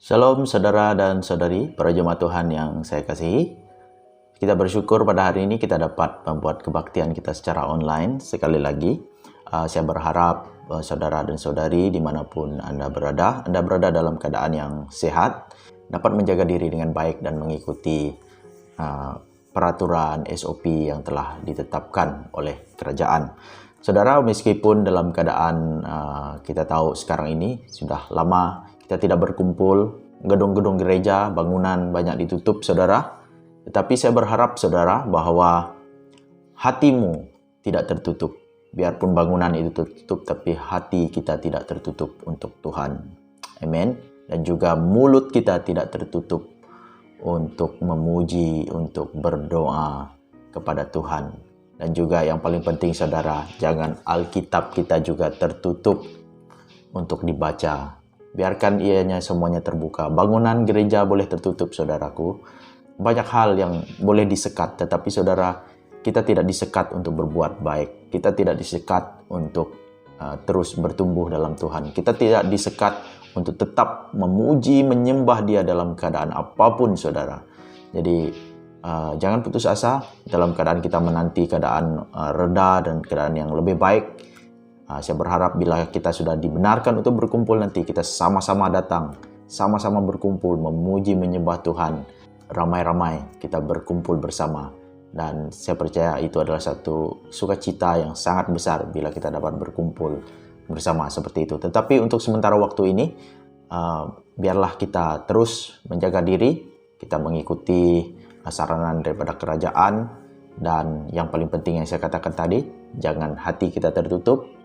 Shalom saudara dan saudari, para jemaat Tuhan yang saya kasihi. Kita bersyukur pada hari ini kita dapat membuat kebaktian kita secara online. Sekali lagi, saya berharap saudara dan saudari dimanapun Anda berada dalam keadaan yang sehat, dapat menjaga diri dengan baik dan mengikuti peraturan SOP yang telah ditetapkan oleh kerajaan. Saudara, meskipun dalam keadaan kita tahu sekarang ini sudah lama kita tidak berkumpul, gedung-gedung gereja, bangunan banyak ditutup, saudara. Tetapi saya berharap, saudara, bahwa hatimu tidak tertutup. Biarpun bangunan itu tertutup, tapi hati kita tidak tertutup untuk Tuhan. Amin. Dan juga mulut kita tidak tertutup untuk memuji, untuk berdoa kepada Tuhan. Dan juga yang paling penting, saudara, jangan Alkitab kita juga tertutup untuk dibaca. Biarkan ianya semuanya terbuka. Bangunan gereja boleh tertutup, saudaraku. Banyak hal yang boleh disekat, tetapi saudara, kita tidak disekat untuk berbuat baik. Kita tidak disekat untuk terus bertumbuh dalam Tuhan. Kita tidak disekat untuk tetap memuji, menyembah Dia dalam keadaan apapun, saudara. Jadi, jangan putus asa dalam keadaan kita menanti keadaan reda dan keadaan yang lebih baik. Saya berharap bila kita sudah dibenarkan untuk berkumpul nanti, kita sama-sama datang, sama-sama berkumpul, memuji, menyembah Tuhan. Ramai-ramai kita berkumpul bersama. Dan saya percaya itu adalah satu sukacita yang sangat besar bila kita dapat berkumpul bersama seperti itu. Tetapi untuk sementara waktu ini, biarlah kita terus menjaga diri, kita mengikuti saranan daripada kerajaan. Dan yang paling penting yang saya katakan tadi, jangan hati kita tertutup,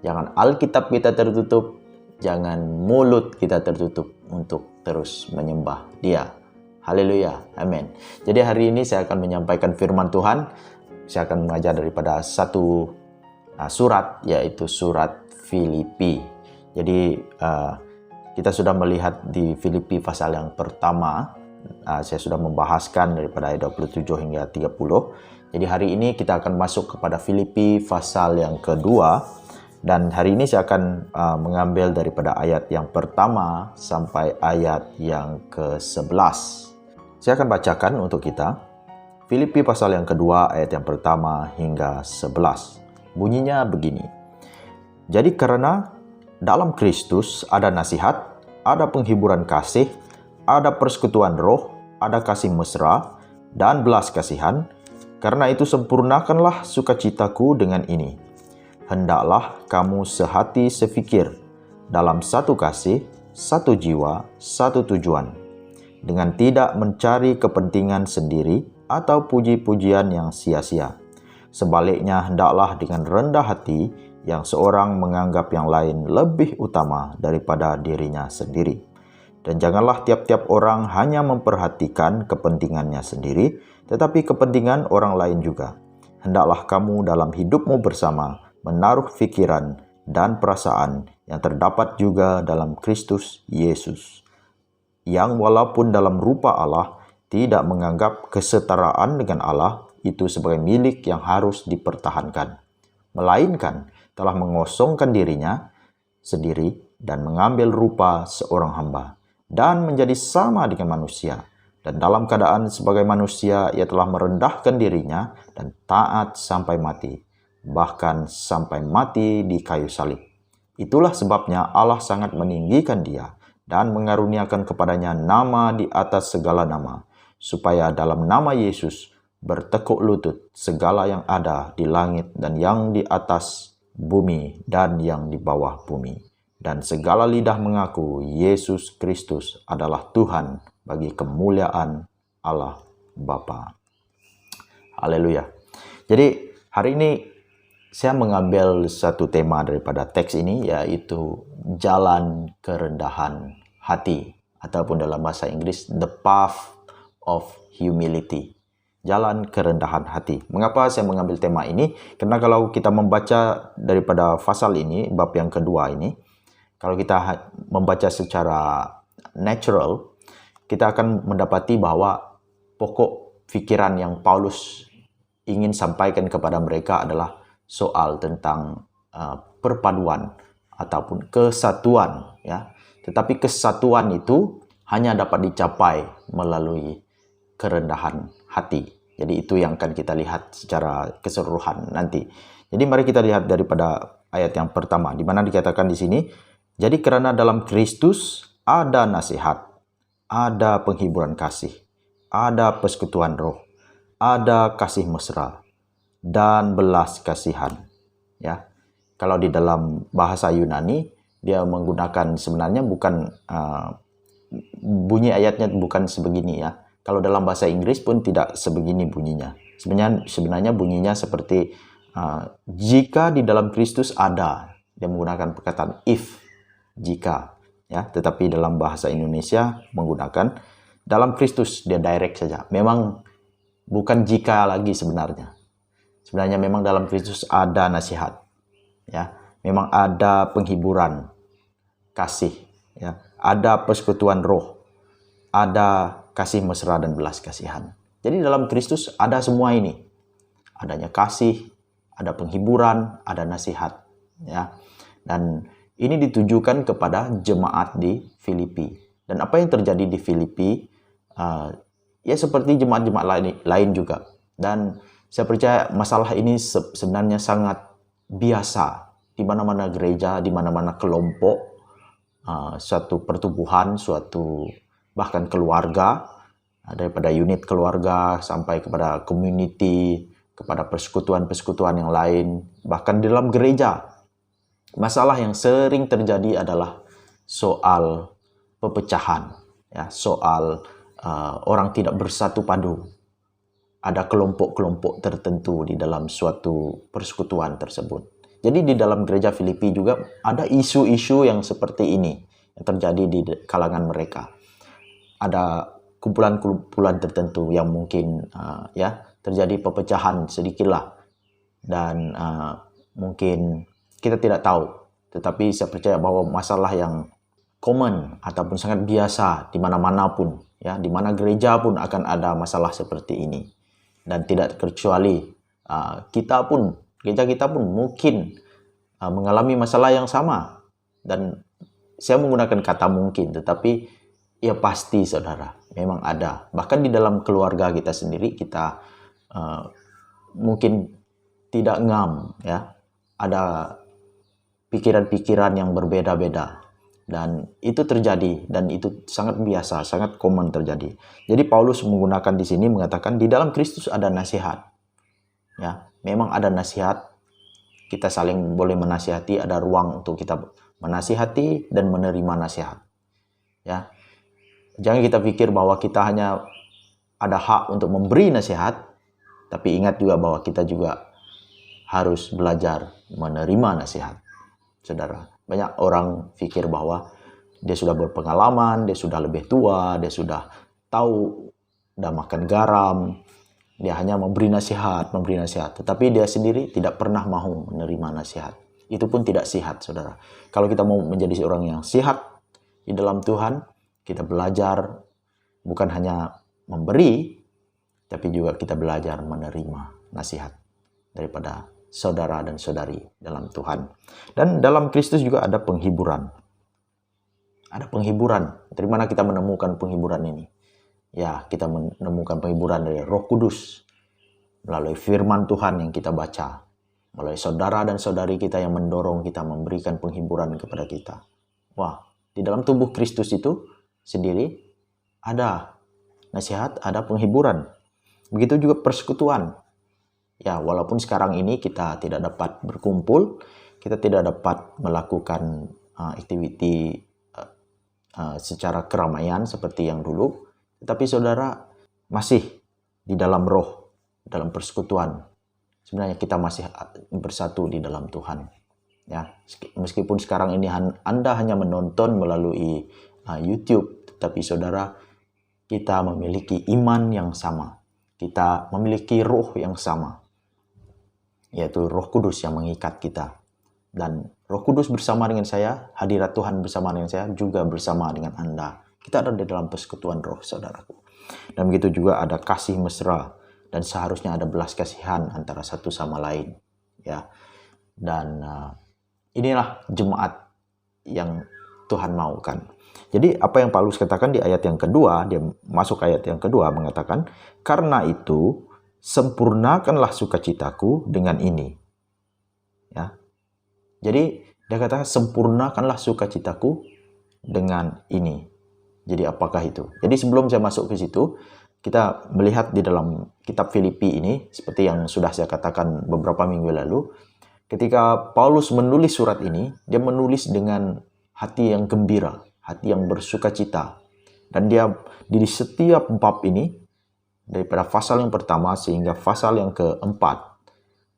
jangan Alkitab kita tertutup, jangan mulut kita tertutup untuk terus menyembah Dia. Haleluya, amin. Jadi hari ini saya akan menyampaikan firman Tuhan. Saya akan mengajar daripada satu surat, yaitu surat Filipi. Jadi kita sudah melihat di Filipi pasal yang pertama. Saya sudah membahaskan daripada ayat 27 hingga 30. Jadi hari ini kita akan masuk kepada Filipi pasal yang kedua. Dan hari ini saya akan mengambil daripada ayat yang pertama sampai ayat yang ke-11. Saya akan bacakan untuk kita. Filipi pasal yang kedua ayat yang pertama hingga 11. Bunyinya begini. Jadi karena dalam Kristus ada nasihat, ada penghiburan kasih, ada persekutuan roh, ada kasih mesra, dan belas kasihan. Karena itu sempurnakanlah sukacitaku dengan ini. Hendaklah kamu sehati sefikir, dalam satu kasih, satu jiwa, satu tujuan, dengan tidak mencari kepentingan sendiri atau puji-pujian yang sia-sia. Sebaliknya, hendaklah dengan rendah hati yang seorang menganggap yang lain lebih utama daripada dirinya sendiri. Dan janganlah tiap-tiap orang hanya memperhatikan kepentingannya sendiri, tetapi kepentingan orang lain juga. Hendaklah kamu dalam hidupmu bersama menaruh pikiran dan perasaan yang terdapat juga dalam Kristus Yesus, yang walaupun dalam rupa Allah tidak menganggap kesetaraan dengan Allah itu sebagai milik yang harus dipertahankan, melainkan telah mengosongkan dirinya sendiri dan mengambil rupa seorang hamba dan menjadi sama dengan manusia. Dan dalam keadaan sebagai manusia, ia telah merendahkan dirinya dan taat sampai mati, bahkan sampai mati di kayu salib. Itulah sebabnya Allah sangat meninggikan Dia dan mengaruniakan kepadanya nama di atas segala nama, supaya dalam nama Yesus bertekuk lutut segala yang ada di langit dan yang di atas bumi dan yang di bawah bumi, dan segala lidah mengaku Yesus Kristus adalah Tuhan bagi kemuliaan Allah Bapa. Haleluya. Jadi hari ini saya mengambil satu tema daripada teks ini, yaitu jalan kerendahan hati, ataupun dalam bahasa Inggris, the path of humility. Jalan kerendahan hati. Mengapa saya mengambil tema ini? Karena kalau kita membaca daripada pasal ini, bab yang kedua ini, kalau kita membaca secara natural, kita akan mendapati bahwa pokok pikiran yang Paulus ingin sampaikan kepada mereka adalah soal tentang perpaduan ataupun kesatuan, ya. Tetapi kesatuan itu hanya dapat dicapai melalui kerendahan hati. Jadi itu yang akan kita lihat secara keseluruhan nanti. Jadi mari kita lihat daripada ayat yang pertama, di mana dikatakan di sini, jadi karena dalam Kristus ada nasihat, ada penghiburan kasih, ada persekutuan roh, ada kasih mesra, dan belas kasihan. Ya, kalau di dalam bahasa Yunani dia menggunakan sebenarnya bukan bunyi ayatnya bukan sebegini ya. Kalau dalam bahasa Inggris pun tidak sebegini bunyinya. Sebenarnya bunyinya seperti jika di dalam Kristus ada. Dia menggunakan perkataan if, jika. Ya, tetapi dalam bahasa Indonesia menggunakan dalam Kristus, dia direct saja. Memang bukan jika lagi sebenarnya. Sebenarnya memang dalam Kristus ada nasihat. Ya, memang ada penghiburan, kasih. Ya, ada persekutuan roh, ada kasih mesra dan belas kasihan. Jadi dalam Kristus ada semua ini. Adanya kasih, ada penghiburan, ada nasihat. Ya. Dan ini ditujukan kepada jemaat di Filipi. Dan apa yang terjadi di Filipi, ya seperti jemaat-jemaat lain juga. Dan saya percaya masalah ini sebenarnya sangat biasa. Di mana-mana gereja, di mana-mana kelompok, suatu pertumbuhan, suatu bahkan keluarga, daripada unit keluarga sampai kepada community, kepada persekutuan-persekutuan yang lain, bahkan di dalam gereja. Masalah yang sering terjadi adalah soal pepecahan, ya, soal orang tidak bersatu padu. Ada kelompok-kelompok tertentu di dalam suatu persekutuan tersebut. Jadi di dalam gereja Filipi juga ada isu-isu yang seperti ini yang terjadi di kalangan mereka. Ada kumpulan-kumpulan tertentu yang mungkin ya terjadi pepecahan sedikitlah, dan mungkin kita tidak tahu, tetapi saya percaya bahwa masalah yang common ataupun sangat biasa di mana-mana pun, ya, di mana gereja pun akan ada masalah seperti ini, dan tidak terkecuali gereja kita pun mungkin mengalami masalah yang sama. Dan saya menggunakan kata mungkin, tetapi ya pasti saudara, memang ada. Bahkan di dalam keluarga kita sendiri, kita mungkin tidak ngam, ya. Ada pikiran-pikiran yang berbeda-beda. Dan itu terjadi, dan itu sangat biasa, sangat common terjadi. Jadi Paulus menggunakan di sini mengatakan di dalam Kristus ada nasihat. Ya, memang ada nasihat. Kita saling boleh menasihati, ada ruang untuk kita menasihati dan menerima nasihat. Ya. Jangan kita pikir bahwa kita hanya ada hak untuk memberi nasihat, tapi ingat juga bahwa kita juga harus belajar menerima nasihat. Saudara, banyak orang pikir bahwa dia sudah berpengalaman, dia sudah lebih tua, dia sudah tahu, udah makan garam, dia hanya memberi nasihat, tetapi dia sendiri tidak pernah mau menerima nasihat. Itu pun tidak sihat, saudara. Kalau kita mau menjadi seorang yang sihat di dalam Tuhan, kita belajar bukan hanya memberi, tapi juga kita belajar menerima nasihat daripada saudara dan saudari dalam Tuhan. Dan dalam Kristus juga ada penghiburan. Ada penghiburan. Dari mana kita menemukan penghiburan ini? Ya, kita menemukan penghiburan dari Roh Kudus, melalui firman Tuhan yang kita baca, melalui saudara dan saudari kita yang mendorong kita, memberikan penghiburan kepada kita. Wah, di dalam tubuh Kristus itu sendiri ada nasihat, ada penghiburan. Begitu juga persekutuan. Ya, walaupun sekarang ini kita tidak dapat berkumpul, kita tidak dapat melakukan aktiviti secara keramaian seperti yang dulu, tetapi saudara masih di dalam roh, dalam persekutuan. Sebenarnya kita masih bersatu di dalam Tuhan. Ya, meskipun sekarang ini Anda hanya menonton melalui YouTube, tetapi saudara, kita memiliki iman yang sama. Kita memiliki roh yang sama, yaitu Roh Kudus yang mengikat kita. Dan Roh Kudus bersama dengan saya, hadirat Tuhan bersama dengan saya, juga bersama dengan Anda. Kita ada di dalam persekutuan roh, saudaraku. Dan begitu juga ada kasih mesra, dan seharusnya ada belas kasihan antara satu sama lain. Ya, dan inilah jemaat yang Tuhan maukan. Jadi apa yang Paulus katakan di ayat yang kedua, dia masuk ayat yang kedua mengatakan, karena itu sempurnakanlah sukacitaku dengan ini. Ya. Jadi dia kata sempurnakanlah sukacitaku dengan ini. Jadi apakah itu? Jadi sebelum saya masuk ke situ, kita melihat di dalam kitab Filipi ini, seperti yang sudah saya katakan beberapa minggu lalu, ketika Paulus menulis surat ini, dia menulis dengan hati yang gembira, hati yang bersukacita. Dan dia di setiap bab ini, daripada pasal yang pertama sehingga pasal yang keempat,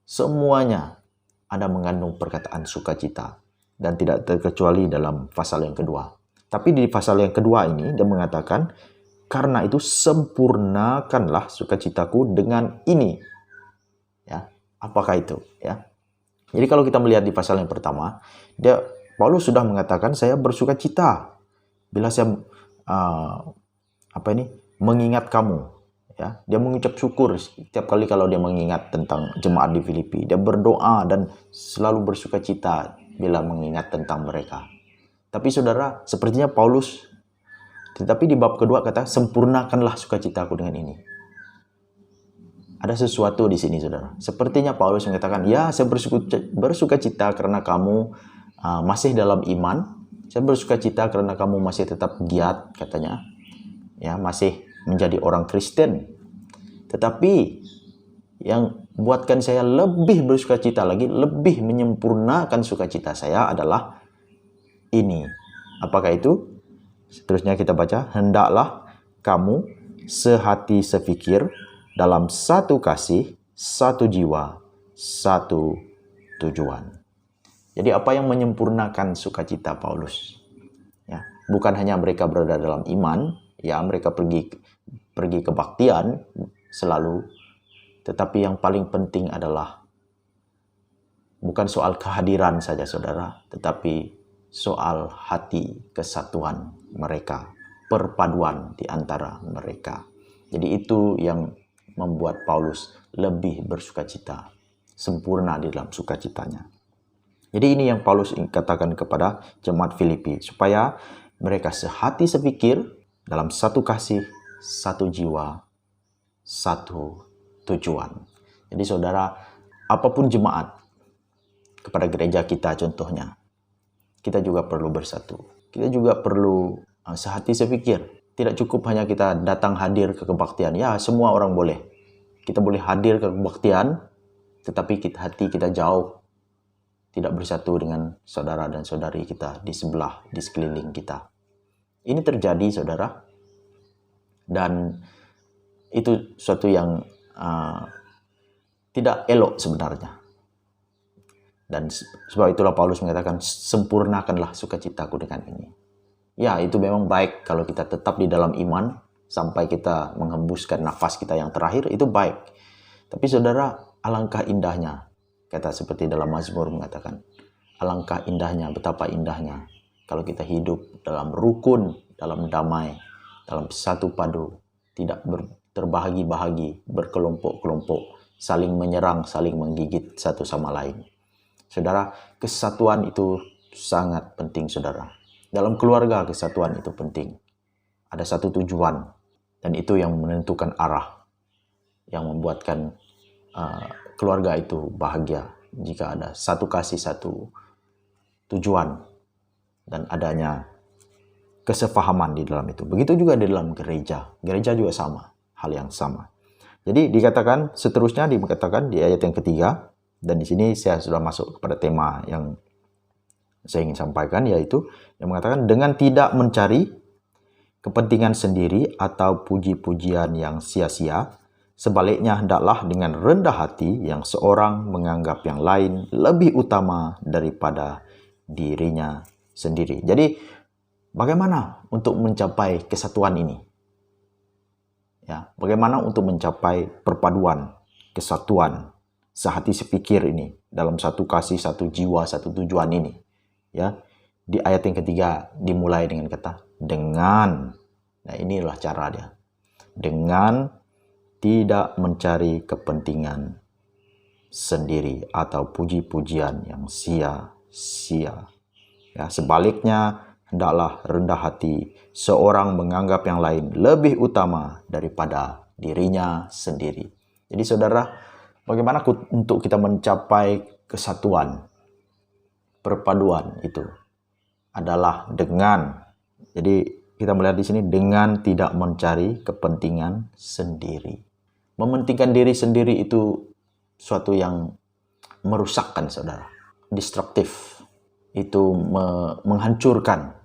semuanya ada mengandung perkataan sukacita. Dan tidak terkecuali dalam pasal yang kedua. Tapi di pasal yang kedua ini, dia mengatakan, karena itu sempurnakanlah sukacitaku dengan ini. Ya, apakah itu? Ya. Jadi kalau kita melihat di pasal yang pertama, Paulus sudah mengatakan saya bersukacita bila saya mengingat kamu. Ya, dia mengucap syukur setiap kali kalau dia mengingat tentang jemaat di Filipi. Dia berdoa dan selalu bersukacita bila mengingat tentang mereka. Tapi saudara, sepertinya Paulus, tetapi di bab kedua kata, sempurnakanlah sukacitaku dengan ini. Ada sesuatu di sini, saudara. Sepertinya Paulus mengatakan, ya saya bersukacita karena kamu masih dalam iman. Saya bersukacita karena kamu masih tetap giat, katanya. Ya, masih menjadi orang Kristen. Tetapi yang buatkan saya lebih bersukacita lagi, lebih menyempurnakan sukacita saya adalah ini. Apakah itu? Seterusnya kita baca, hendaklah kamu sehati sepikir dalam satu kasih, satu jiwa, satu tujuan. Jadi apa yang menyempurnakan sukacita Paulus? Ya, bukan hanya mereka berada dalam iman, ya mereka pergi kebaktian selalu, tetapi yang paling penting adalah bukan soal kehadiran saja saudara, tetapi soal hati kesatuan mereka, perpaduan di antara mereka. Jadi itu yang membuat Paulus lebih bersukacita, sempurna di dalam sukacitanya. Jadi ini yang Paulus katakan kepada jemaat Filipi, supaya mereka sehati sepikir dalam satu kasih, satu jiwa, satu tujuan. Jadi saudara, apapun jemaat, kepada gereja kita contohnya, kita juga perlu bersatu. Kita juga perlu sehati sepikir. Tidak cukup hanya kita datang hadir ke kebaktian. Ya, semua orang boleh. Kita boleh hadir ke kebaktian, tetapi hati kita jauh. Tidak bersatu dengan saudara dan saudari kita di sebelah, di sekeliling kita. Ini terjadi, saudara. Dan itu suatu yang tidak elok sebenarnya. Dan sebab itulah Paulus mengatakan, sempurnakanlah sukacitaku dengan ini. Ya, itu memang baik kalau kita tetap di dalam iman sampai kita menghembuskan nafas kita yang terakhir, itu baik. Tapi saudara, alangkah indahnya, kata seperti dalam Mazmur mengatakan, alangkah indahnya, betapa indahnya kalau kita hidup dalam rukun, dalam damai, dalam satu padu, tidak terbahagi-bahagi, berkelompok-kelompok, saling menyerang, saling menggigit satu sama lain. Saudara, kesatuan itu sangat penting, saudara. Dalam keluarga, kesatuan itu penting. Ada satu tujuan, dan itu yang menentukan arah, yang membuatkan keluarga itu bahagia. Jika ada satu kasih, satu tujuan, dan adanya kesepahaman di dalam itu. Begitu juga di dalam gereja. Gereja juga sama, hal yang sama. Jadi dikatakan, seterusnya dikatakan di ayat yang ketiga, dan di sini saya sudah masuk kepada tema yang saya ingin sampaikan, yaitu yang mengatakan dengan tidak mencari kepentingan sendiri atau puji-pujian yang sia-sia, sebaliknya hendaklah dengan rendah hati yang seorang menganggap yang lain lebih utama daripada dirinya sendiri. Jadi bagaimana untuk mencapai kesatuan ini? Ya, bagaimana untuk mencapai perpaduan, kesatuan, sehati sepikir ini dalam satu kasih, satu jiwa, satu tujuan ini. Ya, di ayat yang ketiga dimulai dengan kata dengan. Nah, inilah cara dia. Dengan tidak mencari kepentingan sendiri atau puji-pujian yang sia-sia. Ya, sebaliknya hendaklah rendah hati, seorang menganggap yang lain lebih utama daripada dirinya sendiri. Jadi saudara, bagaimana untuk kita mencapai kesatuan, perpaduan itu adalah dengan, jadi kita melihat di sini, dengan tidak mencari kepentingan sendiri. Mementingkan diri sendiri itu suatu yang merusakkan saudara, destruktif, itu menghancurkan,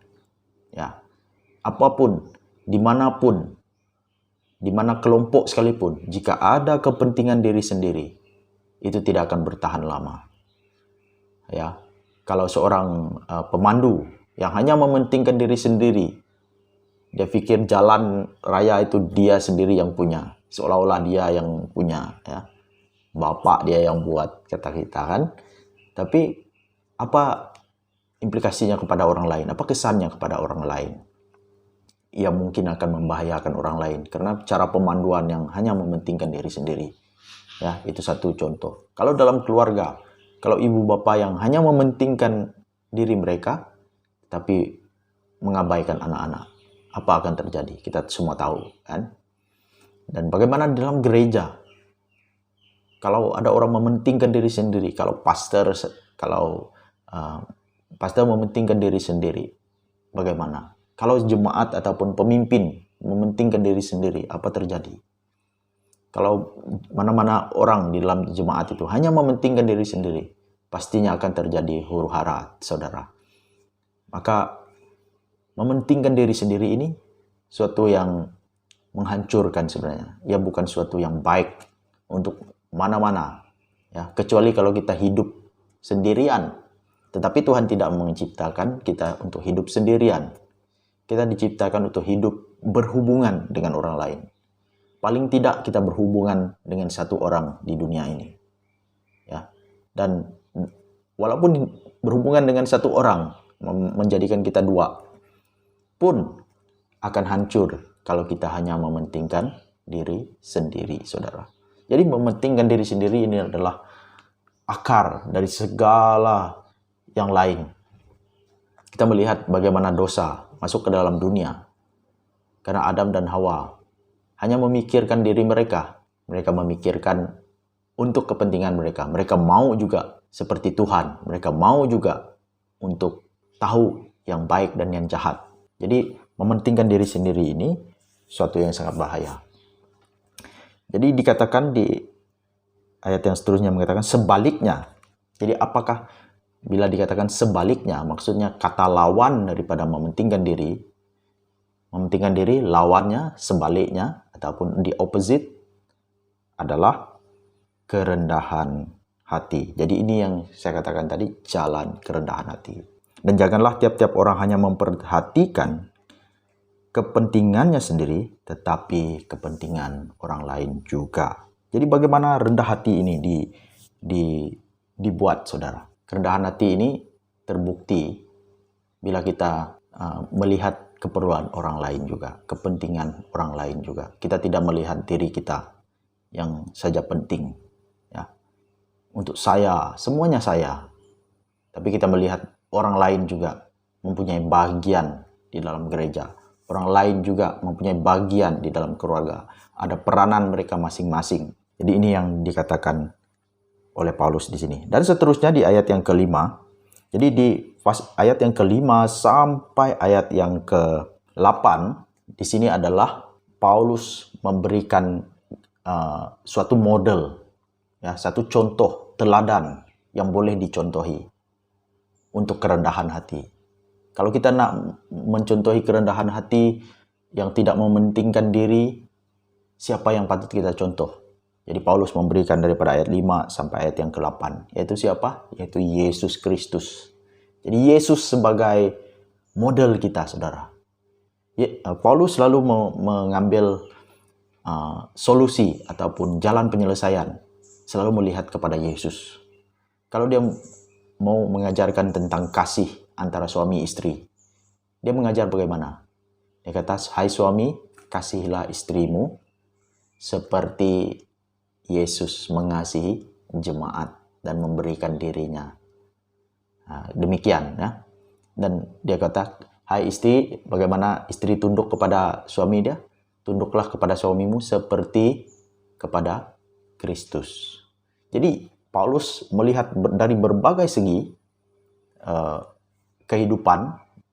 ya, apapun, dimanapun, di mana kelompok sekalipun, jika ada kepentingan diri sendiri, itu tidak akan bertahan lama. Ya, kalau seorang pemandu yang hanya mementingkan diri sendiri, dia pikir jalan raya itu dia sendiri yang punya, seolah-olah dia yang punya, ya. Bapak dia yang buat, kata kita kan. Tapi apa implikasinya kepada orang lain? Apa kesannya kepada orang lain? Ia mungkin akan membahayakan orang lain karena cara pemanduan yang hanya mementingkan diri sendiri. Ya, itu satu contoh. Kalau dalam keluarga, kalau ibu bapak yang hanya mementingkan diri mereka tapi mengabaikan anak-anak, apa akan terjadi? Kita semua tahu, kan? Dan bagaimana dalam gereja? Kalau ada orang mementingkan diri sendiri, kalau pastor mementingkan diri sendiri, bagaimana? Kalau jemaat ataupun pemimpin mementingkan diri sendiri, apa terjadi? Kalau mana-mana orang di dalam jemaat itu hanya mementingkan diri sendiri, pastinya akan terjadi huru-hara, saudara. Maka mementingkan diri sendiri ini suatu yang menghancurkan sebenarnya. Ya, bukan suatu yang baik untuk mana-mana, ya, kecuali kalau kita hidup sendirian. Tetapi Tuhan tidak menciptakan kita untuk hidup sendirian. Kita diciptakan untuk hidup berhubungan dengan orang lain. Paling tidak kita berhubungan dengan satu orang di dunia ini, ya. Dan walaupun berhubungan dengan satu orang menjadikan kita dua, pun akan hancur kalau kita hanya mementingkan diri sendiri, saudara. Jadi mementingkan diri sendiri ini adalah akar dari segala yang lain. Kita melihat bagaimana dosa masuk ke dalam dunia. Karena Adam dan Hawa hanya memikirkan diri mereka. Mereka memikirkan untuk kepentingan mereka. Mereka mau juga seperti Tuhan. Mereka mau juga untuk tahu yang baik dan yang jahat. Jadi mementingkan diri sendiri ini suatu yang sangat bahaya. Jadi dikatakan di ayat yang seterusnya mengatakan sebaliknya. Jadi apakah bila dikatakan sebaliknya, maksudnya kata lawan daripada mementingkan diri lawannya, sebaliknya, ataupun the opposite adalah kerendahan hati. Jadi ini yang saya katakan tadi, jalan kerendahan hati. Dan janganlah tiap-tiap orang hanya memperhatikan kepentingannya sendiri, tetapi kepentingan orang lain juga. Jadi bagaimana rendah hati ini dibuat, saudara? Kerendahan hati ini terbukti bila kita melihat keperluan orang lain juga, kepentingan orang lain juga. Kita tidak melihat diri kita yang saja penting, ya. Untuk saya, semuanya saya. Tapi kita melihat orang lain juga mempunyai bagian di dalam gereja. Orang lain juga mempunyai bagian di dalam keluarga. Ada peranan mereka masing-masing. Jadi ini yang dikatakan oleh Paulus di sini. Dan seterusnya di ayat yang kelima. Jadi di ayat yang kelima sampai ayat yang ke-8, di sini adalah Paulus memberikan suatu model, ya, satu contoh teladan yang boleh dicontohi untuk kerendahan hati. Kalau kita nak mencontohi kerendahan hati yang tidak mementingkan diri, siapa yang patut kita contoh? Jadi Paulus memberikan daripada ayat 5 sampai ayat yang ke-8. Yaitu siapa? Yaitu Yesus Kristus. Jadi Yesus sebagai model kita, saudara. Paulus selalu mengambil solusi ataupun jalan penyelesaian. Selalu melihat kepada Yesus. Kalau dia mau mengajarkan tentang kasih antara suami istri, dia mengajar bagaimana? Dia kata, hai suami, kasihilah istrimu seperti Yesus mengasihi jemaat dan memberikan dirinya. Demikian, ya. Dan dia kata, Hai istri, bagaimana istri tunduk kepada suami dia? Tunduklah kepada suamimu seperti kepada Kristus. Jadi Paulus melihat dari berbagai segi kehidupan,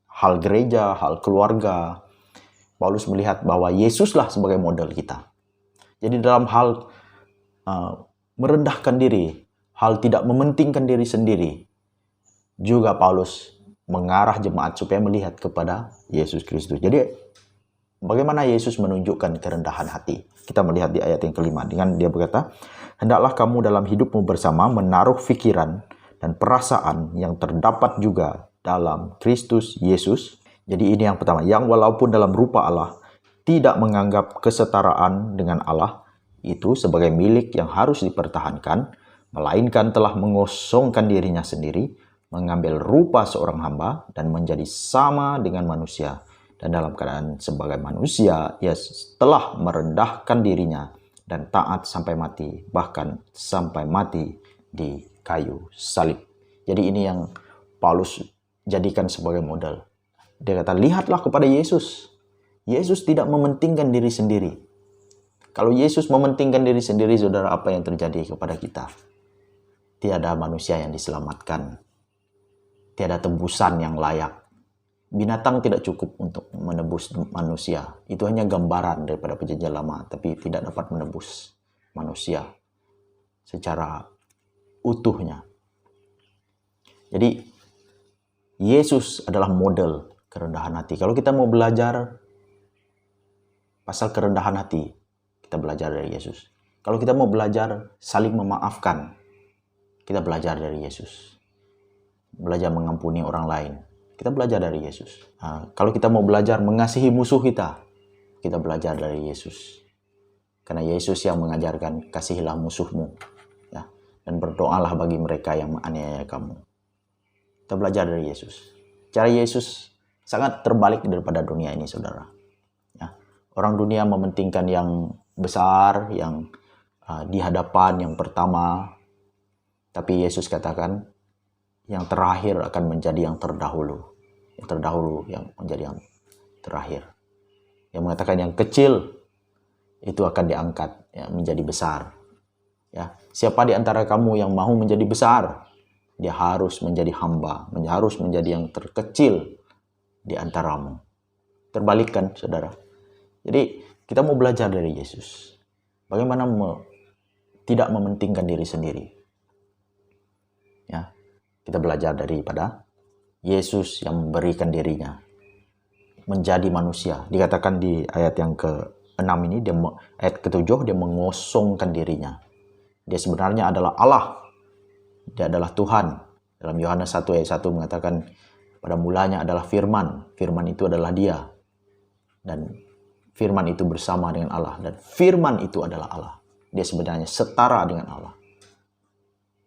hal gereja, hal keluarga. Paulus melihat bahwa Yesuslah sebagai model kita. Jadi dalam hal merendahkan diri, hal tidak mementingkan diri sendiri, juga Paulus mengarah jemaat supaya melihat kepada Yesus Kristus. Jadi bagaimana Yesus menunjukkan kerendahan hati? Kita melihat di ayat yang kelima, dengan dia berkata, hendaklah kamu dalam hidupmu bersama menaruh pikiran dan perasaan yang terdapat juga dalam Kristus Yesus. Jadi ini yang pertama, yang walaupun dalam rupa Allah, tidak menganggap kesetaraan dengan Allah itu sebagai milik yang harus dipertahankan, melainkan telah mengosongkan dirinya sendiri, mengambil rupa seorang hamba dan menjadi sama dengan manusia. Dan dalam keadaan sebagai manusia, ia telah merendahkan dirinya dan taat sampai mati, bahkan sampai mati di kayu salib. Jadi ini yang Paulus jadikan sebagai model. Dia kata, lihatlah kepada Yesus. Yesus tidak mementingkan diri sendiri. Kalau Yesus mementingkan diri sendiri, saudara, apa yang terjadi kepada kita? Tiada manusia yang diselamatkan. Tiada tebusan yang layak. Binatang tidak cukup untuk menebus manusia. Itu hanya gambaran daripada perjanjian lama, tapi tidak dapat menebus manusia secara utuhnya. Jadi, Yesus adalah model kerendahan hati. Kalau kita mau belajar pasal kerendahan hati, kita belajar dari Yesus. Kalau kita mau belajar saling memaafkan, kita belajar dari Yesus. Belajar mengampuni orang lain, kita belajar dari Yesus. Kalau kita mau belajar mengasihi musuh kita, kita belajar dari Yesus. Karena Yesus yang mengajarkan, kasihilah musuhmu, ya, dan berdoalah bagi mereka yang menganiaya kamu. Kita belajar dari Yesus. Cara Yesus sangat terbalik daripada dunia ini, saudara. Ya. Orang dunia mementingkan yang besar, yang di hadapan, yang pertama. Tapi Yesus katakan, yang terakhir akan menjadi yang terdahulu. Yang terdahulu yang menjadi yang terakhir. Yang mengatakan yang kecil itu akan diangkat, ya, menjadi besar. Ya, siapa di antara kamu yang mau menjadi besar? Dia harus menjadi hamba, harus menjadi yang terkecil di antaramu. Terbalikkan, saudara. Jadi kita mau belajar dari Yesus. Bagaimana tidak mementingkan diri sendiri. Ya, kita belajar daripada Yesus yang memberikan dirinya menjadi manusia. Dikatakan di ayat yang ke-6 ini, ayat ke-7, dia mengosongkan dirinya. Dia sebenarnya adalah Allah. Dia adalah Tuhan. Dalam Yohanes 1 ayat 1 mengatakan, pada mulanya adalah firman. Firman itu adalah dia. Dan firman itu bersama dengan Allah. Dan firman itu adalah Allah. Dia sebenarnya setara dengan Allah.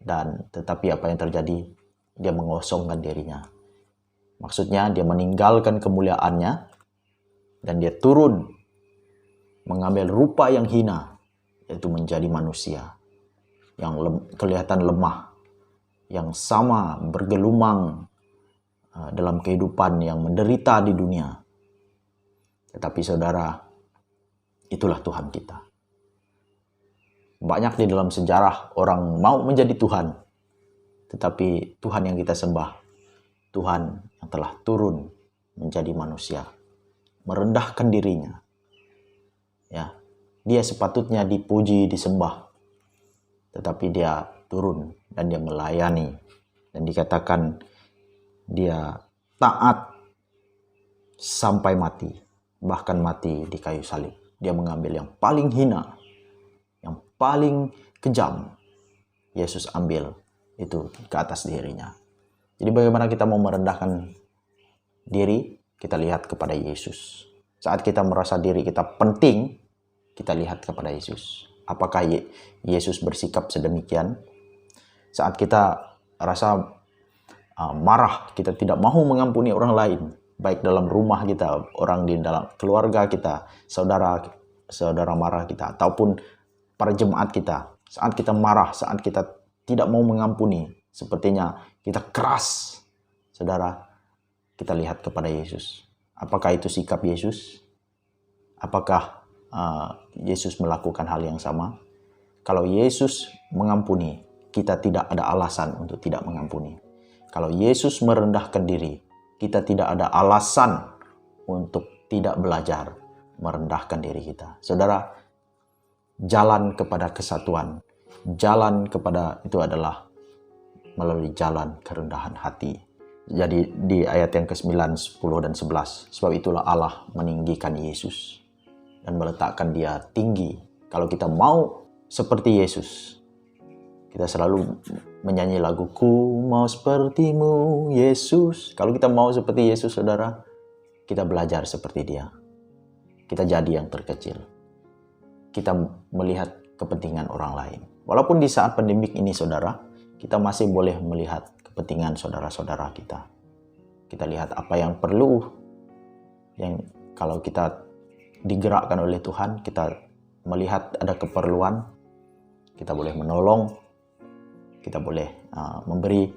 Dan tetapi apa yang terjadi? Dia mengosongkan dirinya. Maksudnya dia meninggalkan kemuliaannya dan dia turun mengambil rupa yang hina, yaitu menjadi manusia yang kelihatan lemah, yang sama bergelumang dalam kehidupan yang menderita di dunia. Tetapi saudara, itulah Tuhan kita. Banyak di dalam sejarah orang mau menjadi Tuhan, tetapi Tuhan yang kita sembah, Tuhan yang telah turun menjadi manusia, merendahkan dirinya. Ya, dia sepatutnya dipuji, disembah, tetapi dia turun dan dia melayani, dan dikatakan dia taat sampai mati, bahkan mati di kayu salib. Dia mengambil yang paling hina, yang paling kejam, Yesus ambil itu ke atas dirinya. Jadi bagaimana kita mau merendahkan diri? Kita lihat kepada Yesus. Saat kita merasa diri kita penting, kita lihat kepada Yesus. Apakah Yesus bersikap sedemikian? Saat kita rasa marah, kita tidak mau mengampuni orang lain, baik dalam rumah kita, orang di dalam keluarga kita, saudara marah kita, ataupun para jemaat kita. Saat kita marah, saat kita tidak mau mengampuni, sepertinya kita keras, saudara. kita lihat kepada Yesus. Apakah itu sikap Yesus? Apakah Yesus melakukan hal yang sama? Kalau Yesus mengampuni, kita tidak ada alasan untuk tidak mengampuni. Kalau Yesus merendahkan diri, kita tidak ada alasan untuk tidak belajar merendahkan diri kita. Saudara, jalan kepada kesatuan, jalan kepada itu adalah melalui jalan kerendahan hati. Jadi di ayat yang ke-9, 10, dan 11, sebab itulah Allah meninggikan Yesus dan meletakkan dia tinggi. Kalau kita mau seperti Yesus, kita selalu menyanyi lagu Ku mau sepertimu Yesus. Kalau kita mau seperti Yesus, saudara, kita belajar seperti dia. Kita jadi yang terkecil. Kita melihat kepentingan orang lain. Walaupun di saat pandemik ini, saudara, kita masih boleh melihat kepentingan saudara-saudara kita. Kita lihat apa yang perlu, yang kalau kita digerakkan oleh Tuhan, kita melihat ada keperluan, kita boleh menolong, kita boleh memberi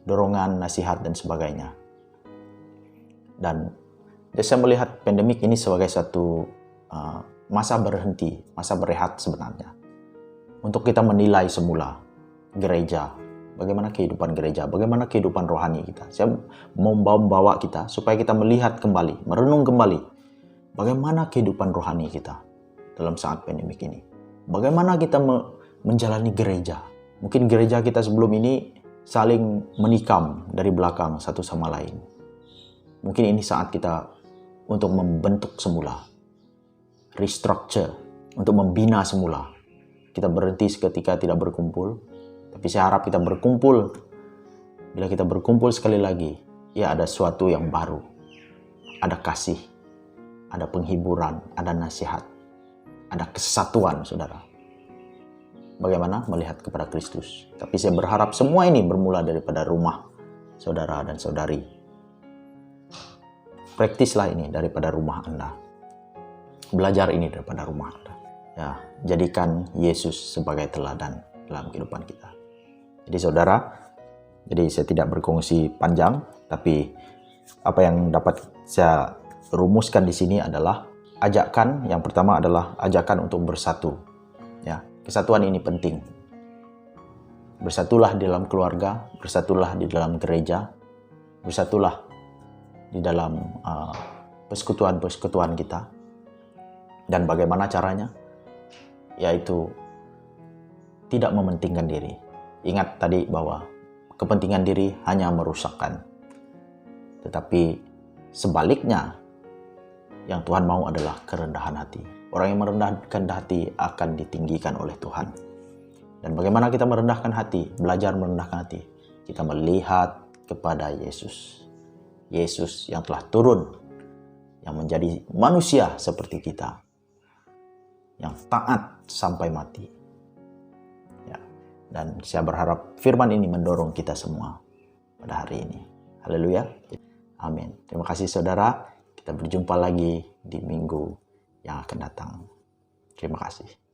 dorongan, nasihat, dan sebagainya. Dan saya melihat pandemik ini sebagai satu masa berhenti, masa berehat sebenarnya. Untuk kita menilai semula gereja, bagaimana kehidupan gereja, bagaimana kehidupan rohani kita. Saya mau membawa kita supaya kita melihat kembali, merenung kembali bagaimana kehidupan rohani kita dalam saat pandemik ini. Bagaimana kita menjalani gereja. Mungkin gereja kita sebelum ini saling menikam dari belakang satu sama lain. Mungkin ini saat kita untuk membentuk semula, restructure, untuk membina semula. Kita berhenti seketika tidak berkumpul. Tapi saya harap kita berkumpul. Bila kita berkumpul sekali lagi, ya ada sesuatu yang baru. Ada kasih, ada penghiburan, ada nasihat, ada kesatuan, saudara. Bagaimana melihat kepada Kristus. Tapi saya berharap semua ini bermula daripada rumah saudara dan saudari. Praktislah ini daripada rumah Anda. Belajar ini daripada rumah Anda. Ya, jadikan Yesus sebagai teladan dalam kehidupan kita. Jadi saudara, saya tidak berkongsi panjang, tapi apa yang dapat saya rumuskan di sini adalah ajakan. Yang pertama adalah ajakan untuk bersatu. Ya, kesatuan ini penting. Bersatulah di dalam keluarga, bersatulah di dalam gereja, bersatulah di dalam persekutuan-persekutuan kita. Dan bagaimana caranya? Yaitu tidak mementingkan diri. Ingat tadi bahwa kepentingan diri hanya merusakkan. Tetapi sebaliknya, yang Tuhan mau adalah kerendahan hati. Orang yang merendahkan hati akan ditinggikan oleh Tuhan. Dan bagaimana kita merendahkan hati? Belajar merendahkan hati. Kita melihat kepada Yesus. Yesus yang telah turun, yang menjadi manusia seperti kita, yang taat sampai mati. Ya. Dan saya berharap firman ini mendorong kita semua pada hari ini. Haleluya. Amin. Terima kasih saudara. Kita berjumpa lagi di minggu yang akan datang. Terima kasih.